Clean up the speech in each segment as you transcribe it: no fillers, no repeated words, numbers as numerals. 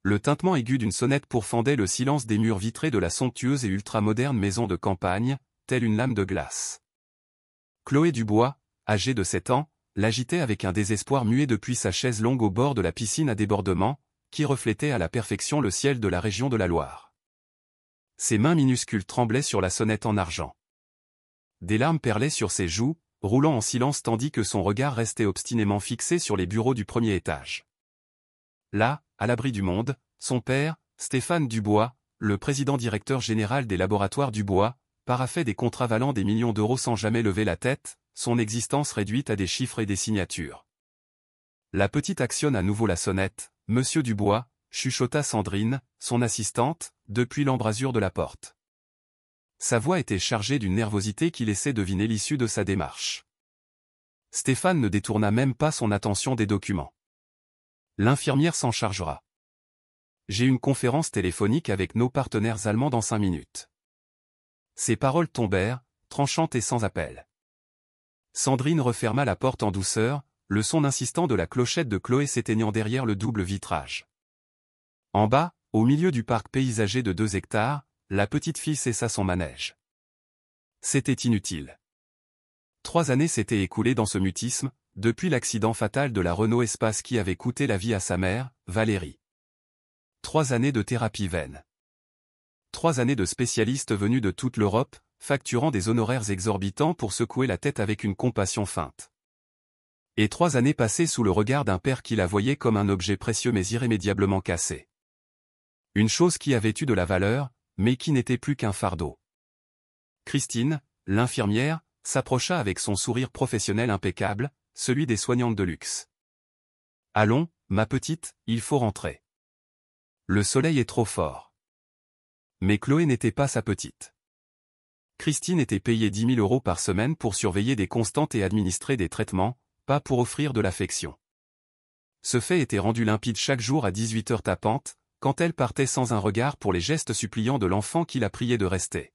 Le tintement aigu d'une sonnette pourfendait le silence des murs vitrés de la somptueuse et ultramoderne maison de campagne, telle une lame de glace. Chloé Dubois, âgée de 7 ans, l'agitait avec un désespoir muet depuis sa chaise longue au bord de la piscine à débordement, qui reflétait à la perfection le ciel de la région de la Loire. Ses mains minuscules tremblaient sur la sonnette en argent. Des larmes perlaient sur ses joues, roulant en silence tandis que son regard restait obstinément fixé sur les bureaux du premier étage. Là, à l'abri du monde, son père, Stéphane Dubois, le président directeur général des laboratoires Dubois, paraphait des contrats valant des millions d'euros sans jamais lever la tête, son existence réduite à des chiffres et des signatures. La petite actionne à nouveau la sonnette, « Monsieur Dubois », chuchota Sandrine, son assistante, depuis l'embrasure de la porte. Sa voix était chargée d'une nervosité qui laissait deviner l'issue de sa démarche. Stéphane ne détourna même pas son attention des documents. L'infirmière s'en chargera. J'ai une conférence téléphonique avec nos partenaires allemands dans 5 minutes. Ses paroles tombèrent, tranchantes et sans appel. Sandrine referma la porte en douceur, le son insistant de la clochette de Chloé s'éteignant derrière le double vitrage. En bas, au milieu du parc paysager de 2 hectares, la petite fille cessa son manège. C'était inutile. 3 années s'étaient écoulées dans ce mutisme, depuis l'accident fatal de la Renault Espace qui avait coûté la vie à sa mère, Valérie. 3 années de thérapie vaine. 3 années de spécialistes venus de toute l'Europe, facturant des honoraires exorbitants pour secouer la tête avec une compassion feinte. Et 3 années passées sous le regard d'un père qui la voyait comme un objet précieux mais irrémédiablement cassé. Une chose qui avait eu de la valeur, mais qui n'était plus qu'un fardeau. Christine, l'infirmière, s'approcha avec son sourire professionnel impeccable, celui des soignantes de luxe. « Allons, ma petite, il faut rentrer. Le soleil est trop fort. » Mais Chloé n'était pas sa petite. Christine était payée 10 000 € par semaine pour surveiller des constantes et administrer des traitements, pas pour offrir de l'affection. Ce fait était rendu limpide chaque jour à 18h tapantes, quand elle partait sans un regard pour les gestes suppliants de l'enfant qui la priait de rester.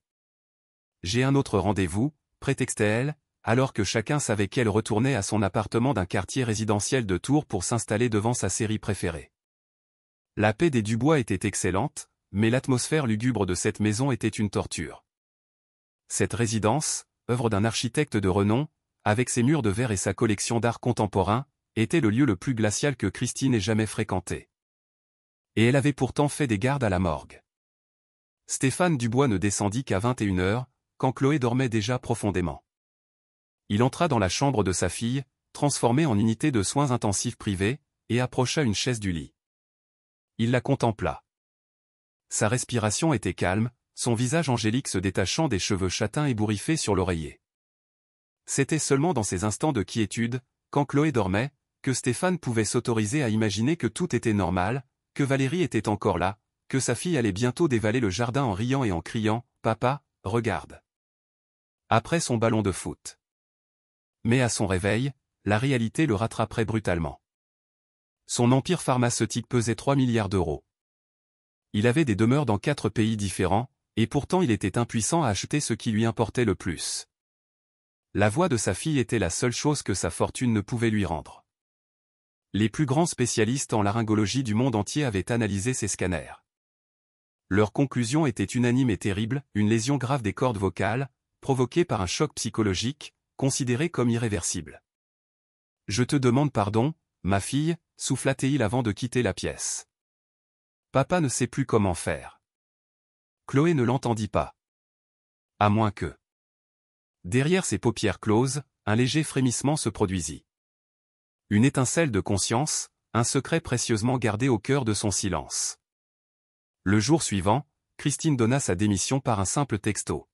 « J'ai un autre rendez-vous », prétextait-elle, alors que chacun savait qu'elle retournait à son appartement d'un quartier résidentiel de Tours pour s'installer devant sa série préférée. La paix des Dubois était excellente, mais l'atmosphère lugubre de cette maison était une torture. Cette résidence, œuvre d'un architecte de renom, avec ses murs de verre et sa collection d'art contemporain, était le lieu le plus glacial que Christine ait jamais fréquenté. Et elle avait pourtant fait des gardes à la morgue. Stéphane Dubois ne descendit qu'à 21h, quand Chloé dormait déjà profondément. Il entra dans la chambre de sa fille, transformée en unité de soins intensifs privés, et approcha une chaise du lit. Il la contempla. Sa respiration était calme, son visage angélique se détachant des cheveux châtains ébouriffés sur l'oreiller. C'était seulement dans ces instants de quiétude, quand Chloé dormait, que Stéphane pouvait s'autoriser à imaginer que tout était normal, que Valérie était encore là, que sa fille allait bientôt dévaler le jardin en riant et en criant « Papa, regarde !» après son ballon de foot. Mais à son réveil, la réalité le rattraperait brutalement. Son empire pharmaceutique pesait 3 milliards d'euros. Il avait des demeures dans 4 pays différents, et pourtant il était impuissant à acheter ce qui lui importait le plus. La voix de sa fille était la seule chose que sa fortune ne pouvait lui rendre. Les plus grands spécialistes en laryngologie du monde entier avaient analysé ses scanners. Leur conclusion était unanime et terrible, une lésion grave des cordes vocales, provoquée par un choc psychologique, considéré comme irréversible. « Je te demande pardon, ma fille », souffla-t-il avant de quitter la pièce. Papa ne sait plus comment faire. Chloé ne l'entendit pas. À moins que... Derrière ses paupières closes, un léger frémissement se produisit. Une étincelle de conscience, un secret précieusement gardé au cœur de son silence. Le jour suivant, Christine donna sa démission par un simple texto.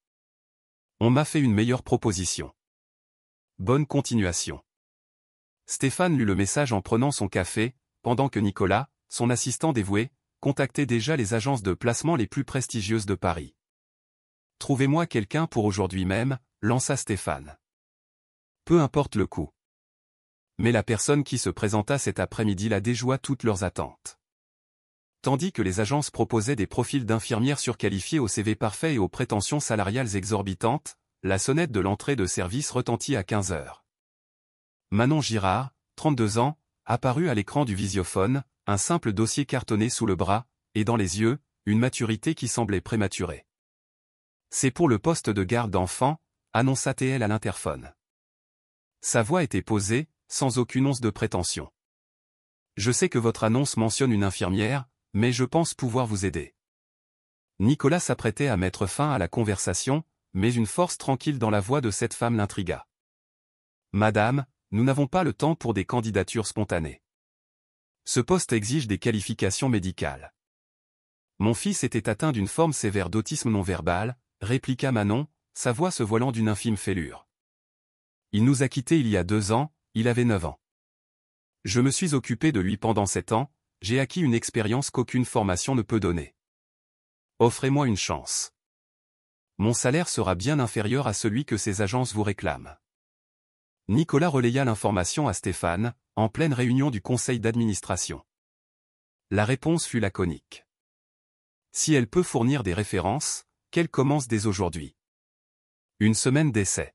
« On m'a fait une meilleure proposition. Bonne continuation. » Stéphane lut le message en prenant son café, pendant que Nicolas, son assistant dévoué, contactait déjà les agences de placement les plus prestigieuses de Paris. « Trouvez-moi quelqu'un pour aujourd'hui même », lança Stéphane. Peu importe le coût. Mais la personne qui se présenta cet après-midi la déjoua toutes leurs attentes. Tandis que les agences proposaient des profils d'infirmières surqualifiées au CV parfait et aux prétentions salariales exorbitantes, la sonnette de l'entrée de service retentit à 15h. Manon Girard, 32 ans, apparut à l'écran du visiophone, un simple dossier cartonné sous le bras, et dans les yeux, une maturité qui semblait prématurée. C'est pour le poste de garde d'enfant, annonça-t-elle à l'interphone. Sa voix était posée, sans aucune once de prétention. Je sais que votre annonce mentionne une infirmière, mais je pense pouvoir vous aider. Nicolas s'apprêtait à mettre fin à la conversation, mais une force tranquille dans la voix de cette femme l'intrigua. Madame, nous n'avons pas le temps pour des candidatures spontanées. Ce poste exige des qualifications médicales. Mon fils était atteint d'une forme sévère d'autisme non-verbal, répliqua Manon, sa voix se voilant d'une infime fêlure. Il nous a quittés il y a 2 ans, il avait 9 ans. Je me suis occupé de lui pendant 7 ans, j'ai acquis une expérience qu'aucune formation ne peut donner. Offrez-moi une chance. Mon salaire sera bien inférieur à celui que ces agences vous réclament. Nicolas relaya l'information à Stéphane, en pleine réunion du conseil d'administration. La réponse fut laconique. Si elle peut fournir des références, qu'elle commence dès aujourd'hui. Une semaine d'essai.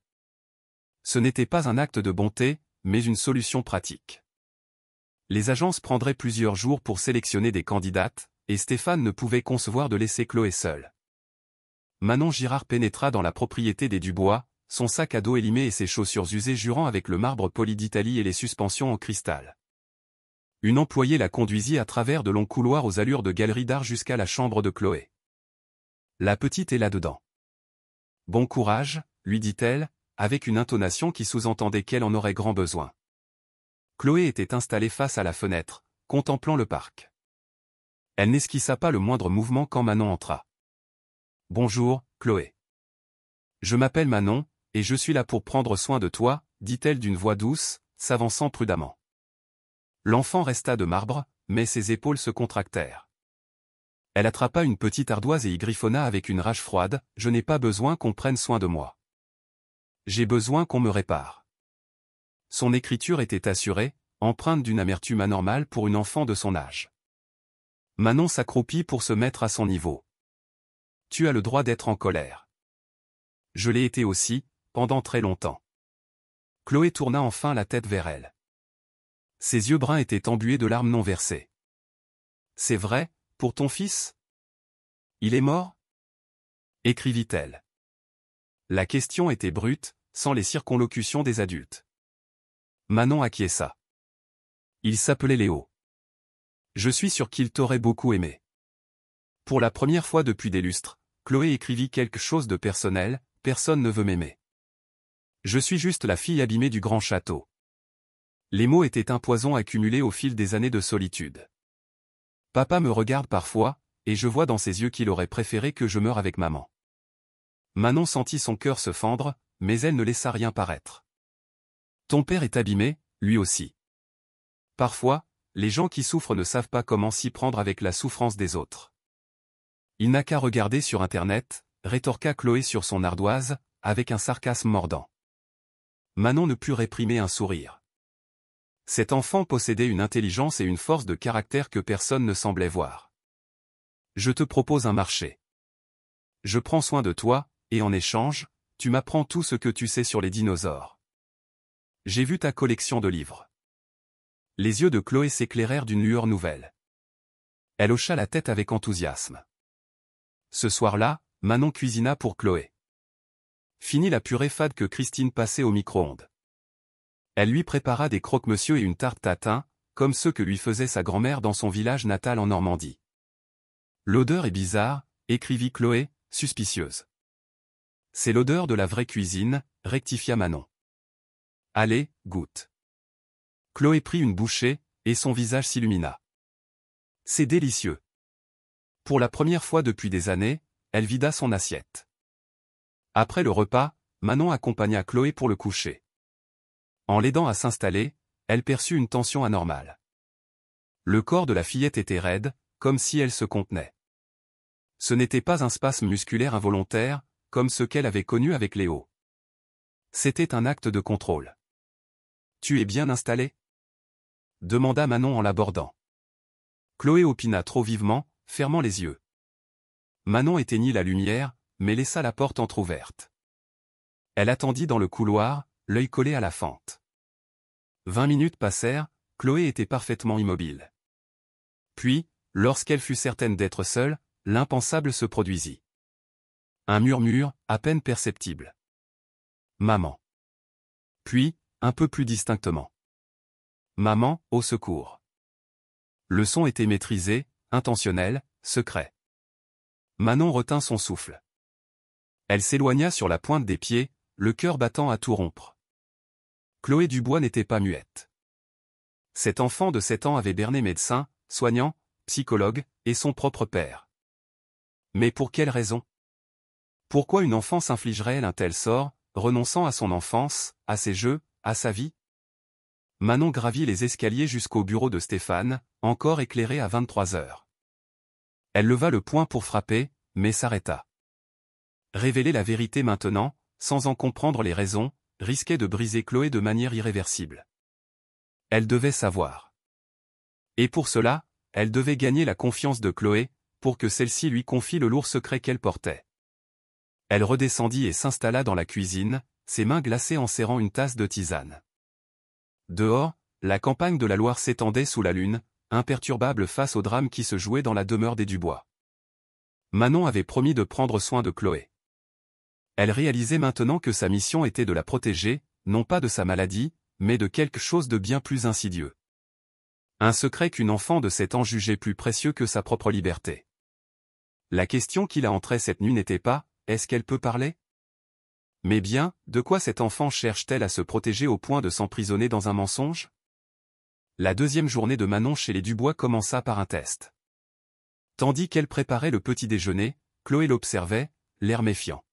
Ce n'était pas un acte de bonté, mais une solution pratique. Les agences prendraient plusieurs jours pour sélectionner des candidates, et Stéphane ne pouvait concevoir de laisser Chloé seule. Manon Girard pénétra dans la propriété des Dubois, son sac à dos élimé et ses chaussures usées jurant avec le marbre poli d'Italie et les suspensions en cristal. Une employée la conduisit à travers de longs couloirs aux allures de galerie d'art jusqu'à la chambre de Chloé. La petite est là-dedans. Bon courage, lui dit-elle, avec une intonation qui sous-entendait qu'elle en aurait grand besoin. Chloé était installée face à la fenêtre, contemplant le parc. Elle n'esquissa pas le moindre mouvement quand Manon entra. « Bonjour, Chloé. Je m'appelle Manon, et je suis là pour prendre soin de toi, dit-elle d'une voix douce, s'avançant prudemment. L'enfant resta de marbre, mais ses épaules se contractèrent. Elle attrapa une petite ardoise et y griffonna avec une rage froide, « Je n'ai pas besoin qu'on prenne soin de moi. J'ai besoin qu'on me répare. » Son écriture était assurée, empreinte d'une amertume anormale pour une enfant de son âge. Manon s'accroupit pour se mettre à son niveau. « Tu as le droit d'être en colère. Je l'ai été aussi, pendant très longtemps. » Chloé tourna enfin la tête vers elle. Ses yeux bruns étaient embués de larmes non versées. « C'est vrai, pour ton fils ? Il est mort ? » écrivit-elle. La question était brute, sans les circonlocutions des adultes. Manon acquiesça. Il s'appelait Léo. Je suis sûr qu'il t'aurait beaucoup aimé. Pour la première fois depuis des lustres, Chloé écrivit quelque chose de personnel, personne ne veut m'aimer. Je suis juste la fille abîmée du grand château. Les mots étaient un poison accumulé au fil des années de solitude. Papa me regarde parfois, et je vois dans ses yeux qu'il aurait préféré que je meure avec maman. Manon sentit son cœur se fendre, mais elle ne laissa rien paraître. Ton père est abîmé, lui aussi. Parfois, les gens qui souffrent ne savent pas comment s'y prendre avec la souffrance des autres. Il n'a qu'à regarder sur Internet, rétorqua Chloé sur son ardoise, avec un sarcasme mordant. Manon ne put réprimer un sourire. Cet enfant possédait une intelligence et une force de caractère que personne ne semblait voir. Je te propose un marché. Je prends soin de toi, et en échange, tu m'apprends tout ce que tu sais sur les dinosaures. J'ai vu ta collection de livres. Les yeux de Chloé s'éclairèrent d'une lueur nouvelle. Elle hocha la tête avec enthousiasme. Ce soir-là, Manon cuisina pour Chloé. Fini la purée fade que Christine passait au micro-ondes. Elle lui prépara des croque-monsieur et une tarte tatin, comme ceux que lui faisait sa grand-mère dans son village natal en Normandie. L'odeur est bizarre, écrivit Chloé, suspicieuse. C'est l'odeur de la vraie cuisine, rectifia Manon. Allez, goûte. Chloé prit une bouchée, et son visage s'illumina. C'est délicieux. Pour la première fois depuis des années, elle vida son assiette. Après le repas, Manon accompagna Chloé pour le coucher. En l'aidant à s'installer, elle perçut une tension anormale. Le corps de la fillette était raide, comme si elle se contenait. Ce n'était pas un spasme musculaire involontaire, comme ce qu'elle avait connu avec Léo. C'était un acte de contrôle. « Tu es bien installé ?» demanda Manon en l'abordant. Chloé opina trop vivement, fermant les yeux. Manon éteignit la lumière, mais laissa la porte entr'ouverte. Elle attendit dans le couloir, l'œil collé à la fente. 20 minutes passèrent, Chloé était parfaitement immobile. Puis, lorsqu'elle fut certaine d'être seule, l'impensable se produisit. Un murmure, à peine perceptible. Maman. Puis, un peu plus distinctement. Maman, au secours. Le son était maîtrisé, intentionnel, secret. Manon retint son souffle. Elle s'éloigna sur la pointe des pieds, le cœur battant à tout rompre. Chloé Dubois n'était pas muette. Cet enfant de 7 ans avait berné médecin, soignant, psychologue, et son propre père. Mais pour quelle raison? Pourquoi une enfant s'infligerait-elle un tel sort, renonçant à son enfance, à ses jeux, à sa vie? Manon gravit les escaliers jusqu'au bureau de Stéphane, encore éclairé à 23 heures. Elle leva le poing pour frapper, mais s'arrêta. Révéler la vérité maintenant, sans en comprendre les raisons, risquait de briser Chloé de manière irréversible. Elle devait savoir. Et pour cela, elle devait gagner la confiance de Chloé, pour que celle-ci lui confie le lourd secret qu'elle portait. Elle redescendit et s'installa dans la cuisine, ses mains glacées en serrant une tasse de tisane. Dehors, la campagne de la Loire s'étendait sous la lune, imperturbable face au drame qui se jouait dans la demeure des Dubois. Manon avait promis de prendre soin de Chloé. Elle réalisait maintenant que sa mission était de la protéger, non pas de sa maladie, mais de quelque chose de bien plus insidieux. Un secret qu'une enfant de 7 ans jugeait plus précieux que sa propre liberté. La question qui la entrait cette nuit n'était pas « est-ce qu'elle peut parler ?» mais bien, de quoi cette enfant cherche-t-elle à se protéger au point de s'emprisonner dans un mensonge? La deuxième journée de Manon chez les Dubois commença par un test. Tandis qu'elle préparait le petit déjeuner, Chloé l'observait, l'air méfiant.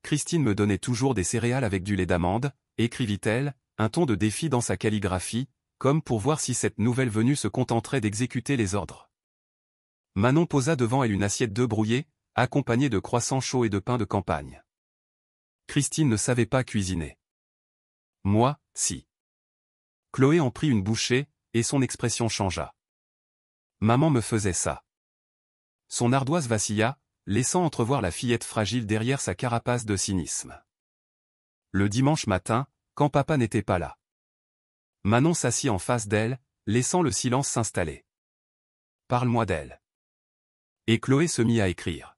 Christine me donnait toujours des céréales avec du lait d'amande, écrivit-elle, un ton de défi dans sa calligraphie, comme pour voir si cette nouvelle venue se contenterait d'exécuter les ordres. Manon posa devant elle une assiette d'œufs brouillés, accompagnée de croissants chauds et de pain de campagne. Christine ne savait pas cuisiner. Moi, si. Chloé en prit une bouchée, et son expression changea. Maman me faisait ça. Son ardoise vacilla, laissant entrevoir la fillette fragile derrière sa carapace de cynisme. Le dimanche matin, quand papa n'était pas là. Manon s'assit en face d'elle, laissant le silence s'installer. Parle-moi d'elle. Et Chloé se mit à écrire.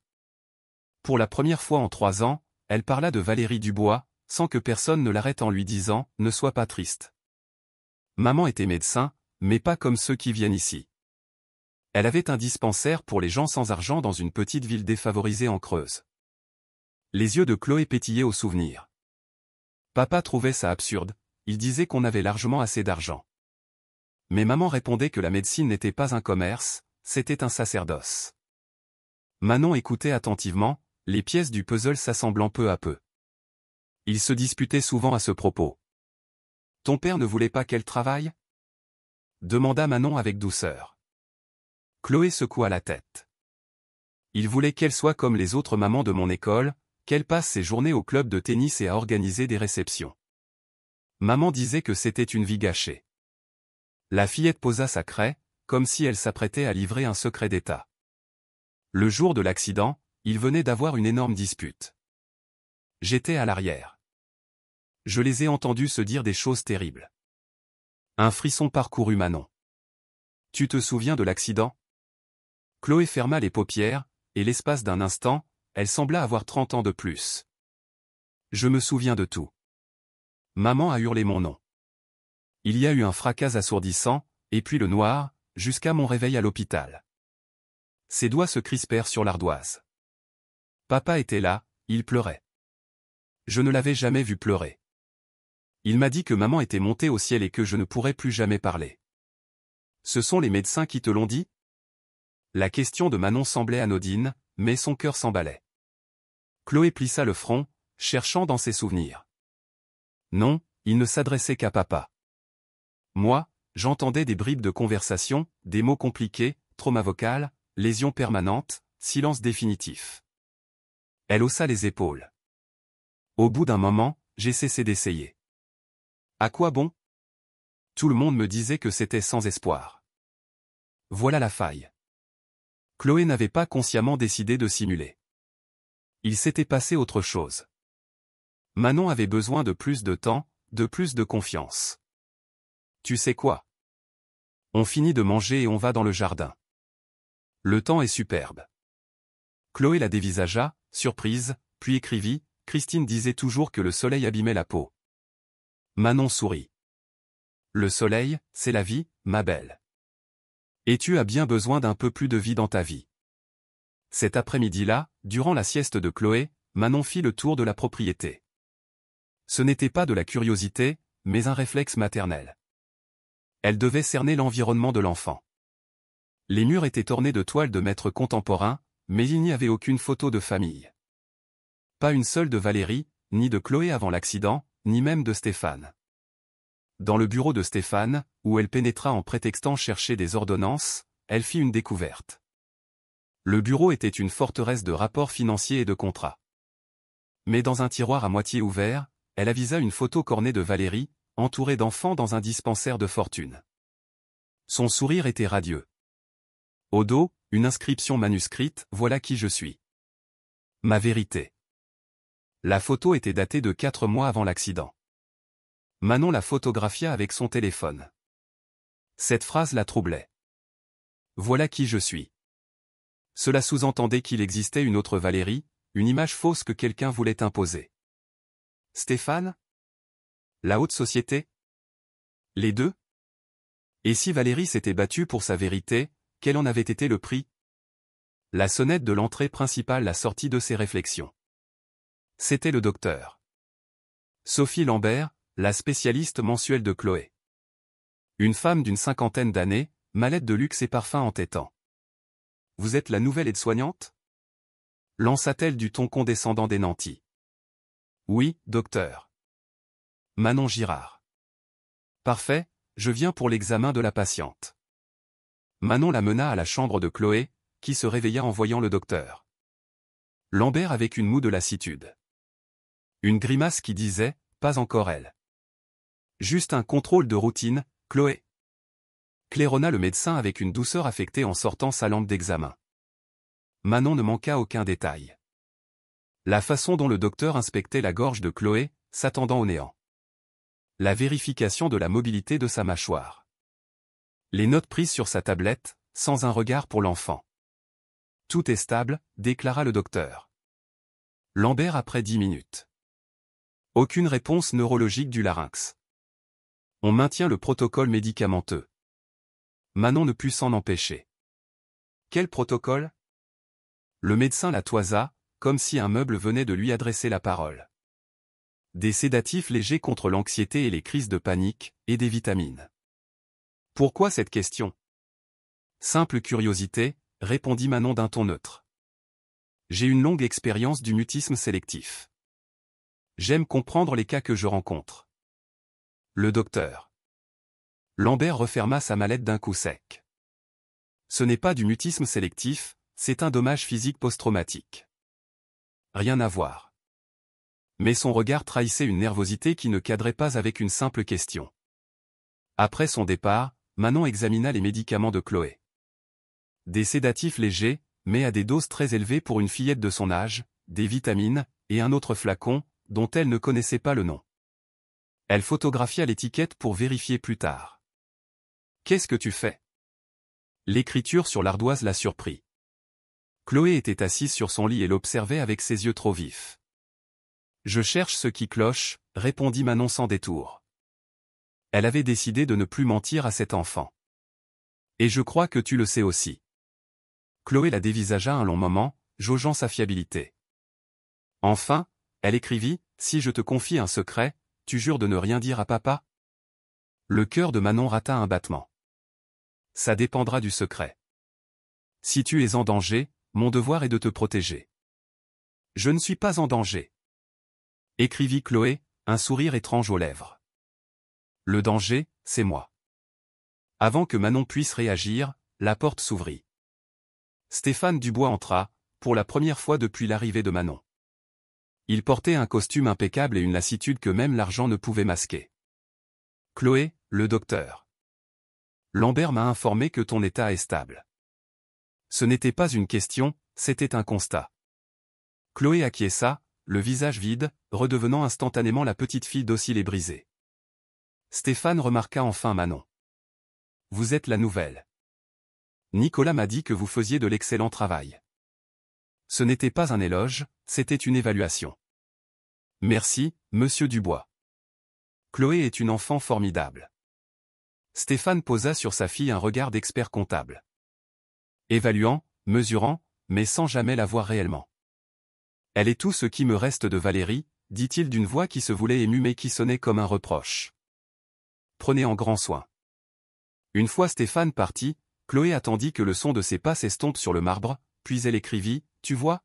Pour la première fois en 3 ans, elle parla de Valérie Dubois, sans que personne ne l'arrête en lui disant « Ne sois pas triste ». Maman était médecin, mais pas comme ceux qui viennent ici. Elle avait un dispensaire pour les gens sans argent dans une petite ville défavorisée en Creuse. Les yeux de Chloé pétillaient au souvenir. Papa trouvait ça absurde, il disait qu'on avait largement assez d'argent. Mais maman répondait que la médecine n'était pas un commerce, c'était un sacerdoce. Manon écoutait attentivement, les pièces du puzzle s'assemblant peu à peu. Ils se disputaient souvent à ce propos. « Ton père ne voulait pas qu'elle travaille ?» demanda Manon avec douceur. Chloé secoua la tête. Il voulait qu'elle soit comme les autres mamans de mon école, qu'elle passe ses journées au club de tennis et à organiser des réceptions. Maman disait que c'était une vie gâchée. La fillette posa sa craie, comme si elle s'apprêtait à livrer un secret d'État. Le jour de l'accident, il venait d'avoir une énorme dispute. J'étais à l'arrière. Je les ai entendus se dire des choses terribles. Un frisson parcourut Manon. Tu te souviens de l'accident? Chloé ferma les paupières, et l'espace d'un instant, elle sembla avoir 30 ans de plus. Je me souviens de tout. Maman a hurlé mon nom. Il y a eu un fracas assourdissant, et puis le noir, jusqu'à mon réveil à l'hôpital. Ses doigts se crispèrent sur l'ardoise. Papa était là, il pleurait. Je ne l'avais jamais vu pleurer. Il m'a dit que maman était montée au ciel et que je ne pourrais plus jamais parler. Ce sont les médecins qui te l'ont dit? La question de Manon semblait anodine, mais son cœur s'emballait. Chloé plissa le front, cherchant dans ses souvenirs. Non, il ne s'adressait qu'à papa. Moi, j'entendais des bribes de conversation, des mots compliqués, trauma vocal, lésion permanente, silence définitif. Elle haussa les épaules. Au bout d'un moment, j'ai cessé d'essayer. À quoi bon? Tout le monde me disait que c'était sans espoir. Voilà la faille. Chloé n'avait pas consciemment décidé de simuler. Il s'était passé autre chose. Manon avait besoin de plus de temps, de plus de confiance. Tu sais quoi? On finit de manger et on va dans le jardin. Le temps est superbe. Chloé la dévisagea, surprise, puis écrivit, Christine disait toujours que le soleil abîmait la peau. Manon sourit. Le soleil, c'est la vie, ma belle. Et tu as bien besoin d'un peu plus de vie dans ta vie. Cet après-midi-là, durant la sieste de Chloé, Manon fit le tour de la propriété. Ce n'était pas de la curiosité, mais un réflexe maternel. Elle devait cerner l'environnement de l'enfant. Les murs étaient ornés de toiles de maîtres contemporains, mais il n'y avait aucune photo de famille. Pas une seule de Valérie, ni de Chloé avant l'accident, ni même de Stéphane. Dans le bureau de Stéphane, où elle pénétra en prétextant chercher des ordonnances, elle fit une découverte. Le bureau était une forteresse de rapports financiers et de contrats. Mais dans un tiroir à moitié ouvert, elle avisa une photo cornée de Valérie, entourée d'enfants dans un dispensaire de fortune. Son sourire était radieux. Au dos, une inscription manuscrite, voilà qui je suis. Ma vérité. La photo était datée de 4 mois avant l'accident. Manon la photographia avec son téléphone. Cette phrase la troublait. Voilà qui je suis. Cela sous-entendait qu'il existait une autre Valérie, une image fausse que quelqu'un voulait imposer. Stéphane? La haute société? Les deux? Et si Valérie s'était battue pour sa vérité, quel en avait été le prix? La sonnette de l'entrée principale la sortit de ses réflexions. C'était le docteur. Sophie Lambert, la spécialiste mensuelle de Chloé. Une femme d'une 50aine d'années, mallette de luxe et parfum entêtant. Vous êtes la nouvelle aide-soignante? Lança-t-elle du ton condescendant des nantis. Oui, docteur. Manon Girard. Parfait, je viens pour l'examen de la patiente. Manon la mena à la chambre de Chloé, qui se réveilla en voyant le docteur. Lambert avec une moue de lassitude. Une grimace qui disait, pas encore elle. Juste un contrôle de routine, Chloé. Claironna le médecin avec une douceur affectée en sortant sa lampe d'examen. Manon ne manqua aucun détail. La façon dont le docteur inspectait la gorge de Chloé, s'attendant au néant. La vérification de la mobilité de sa mâchoire. Les notes prises sur sa tablette, sans un regard pour l'enfant. Tout est stable, déclara le docteur. Lambert après 10 minutes. Aucune réponse neurologique du larynx. On maintient le protocole médicamenteux. Manon ne put s'en empêcher. Quel protocole? Le médecin la toisa, comme si un meuble venait de lui adresser la parole. Des sédatifs légers contre l'anxiété et les crises de panique, et des vitamines. Pourquoi cette question? Simple curiosité, répondit Manon d'un ton neutre. J'ai une longue expérience du mutisme sélectif. J'aime comprendre les cas que je rencontre. Le docteur. Lambert referma sa mallette d'un coup sec. Ce n'est pas du mutisme sélectif, c'est un dommage physique post-traumatique. Rien à voir. Mais son regard trahissait une nervosité qui ne cadrait pas avec une simple question. Après son départ, Manon examina les médicaments de Chloé. Des sédatifs légers, mais à des doses très élevées pour une fillette de son âge, des vitamines, et un autre flacon, dont elle ne connaissait pas le nom. Elle photographia l'étiquette pour vérifier plus tard. Qu'est-ce que tu fais? L'écriture sur l'ardoise la surprit. Chloé était assise sur son lit et l'observait avec ses yeux trop vifs. Je cherche ce qui cloche, répondit Manon sans détour. Elle avait décidé de ne plus mentir à cet enfant. Et je crois que tu le sais aussi. Chloé la dévisagea un long moment, jaugeant sa fiabilité. Enfin, elle écrivit, si je te confie un secret, tu jures de ne rien dire à papa? Le cœur de Manon rata un battement. Ça dépendra du secret. Si tu es en danger, mon devoir est de te protéger. Je ne suis pas en danger. Écrivit Chloé, un sourire étrange aux lèvres. Le danger, c'est moi. Avant que Manon puisse réagir, la porte s'ouvrit. Stéphane Dubois entra, pour la première fois depuis l'arrivée de Manon. Il portait un costume impeccable et une lassitude que même l'argent ne pouvait masquer. Chloé, le docteur. Lambert m'a informé que ton état est stable. Ce n'était pas une question, c'était un constat. Chloé acquiesça, le visage vide, redevenant instantanément la petite fille docile et brisée. Stéphane remarqua enfin Manon. vous êtes la nouvelle. Nicolas m'a dit que vous faisiez de l'excellent travail. Ce n'était pas un éloge, c'était une évaluation. Merci, monsieur Dubois. Chloé est une enfant formidable. Stéphane posa sur sa fille un regard d'expert comptable. Évaluant, mesurant, mais sans jamais la voir réellement. Elle est tout ce qui me reste de Valérie, dit-il d'une voix qui se voulait émue mais qui sonnait comme un reproche. Prenez en grand soin. Une fois Stéphane parti, Chloé attendit que le son de ses pas s'estompe sur le marbre, puis elle écrivit, « Tu vois ?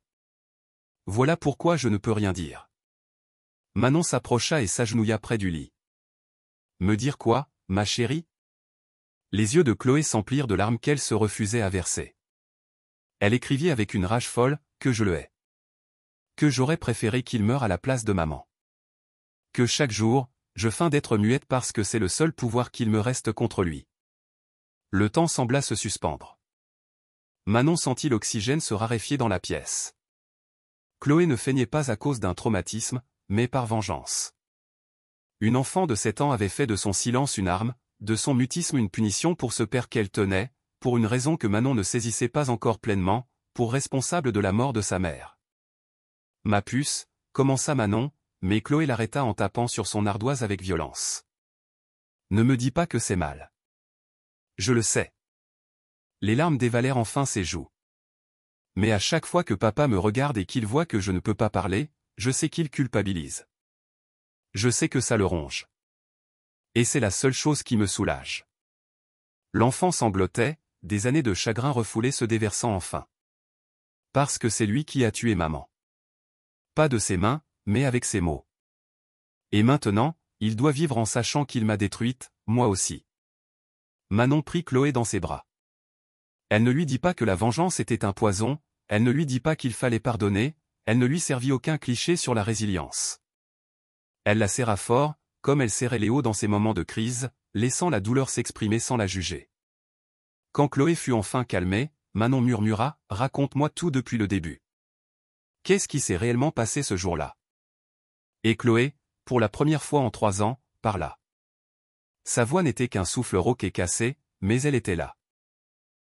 Voilà pourquoi je ne peux rien dire. » Manon s'approcha et s'agenouilla près du lit. « Me dire quoi, ma chérie ?» Les yeux de Chloé s'emplirent de larmes qu'elle se refusait à verser. Elle écrivit avec une rage folle, « Que je le hais. Que j'aurais préféré qu'il meure à la place de maman. Que chaque jour, je feins d'être muette parce que c'est le seul pouvoir qu'il me reste contre lui. » Le temps sembla se suspendre. Manon sentit l'oxygène se raréfier dans la pièce. Chloé ne feignait pas à cause d'un traumatisme, mais par vengeance. Une enfant de 7 ans avait fait de son silence une arme, de son mutisme une punition pour ce père qu'elle tenait, pour une raison que Manon ne saisissait pas encore pleinement, pour responsable de la mort de sa mère. « Ma puce », commença Manon, mais Chloé l'arrêta en tapant sur son ardoise avec violence. « Ne me dis pas que c'est mal. Je le sais. » Les larmes dévalèrent enfin ses joues. « Mais à chaque fois que papa me regarde et qu'il voit que je ne peux pas parler, je sais qu'il culpabilise. Je sais que ça le ronge. Et c'est la seule chose qui me soulage. » L'enfant sanglotait, des années de chagrin refoulé se déversant enfin. Parce que c'est lui qui a tué maman. Pas de ses mains, mais avec ses mots. Et maintenant, il doit vivre en sachant qu'il m'a détruite, moi aussi. Manon prit Chloé dans ses bras. Elle ne lui dit pas que la vengeance était un poison, elle ne lui dit pas qu'il fallait pardonner, elle ne lui servit aucun cliché sur la résilience. Elle la serra fort, comme elle serrait Léo dans ses moments de crise, laissant la douleur s'exprimer sans la juger. Quand Chloé fut enfin calmée, Manon murmura, « Raconte-moi tout depuis le début. Qu'est-ce qui s'est réellement passé ce jour-là » Et Chloé, pour la première fois en 3 ans, parla. Sa voix n'était qu'un souffle rauque et cassé, mais elle était là.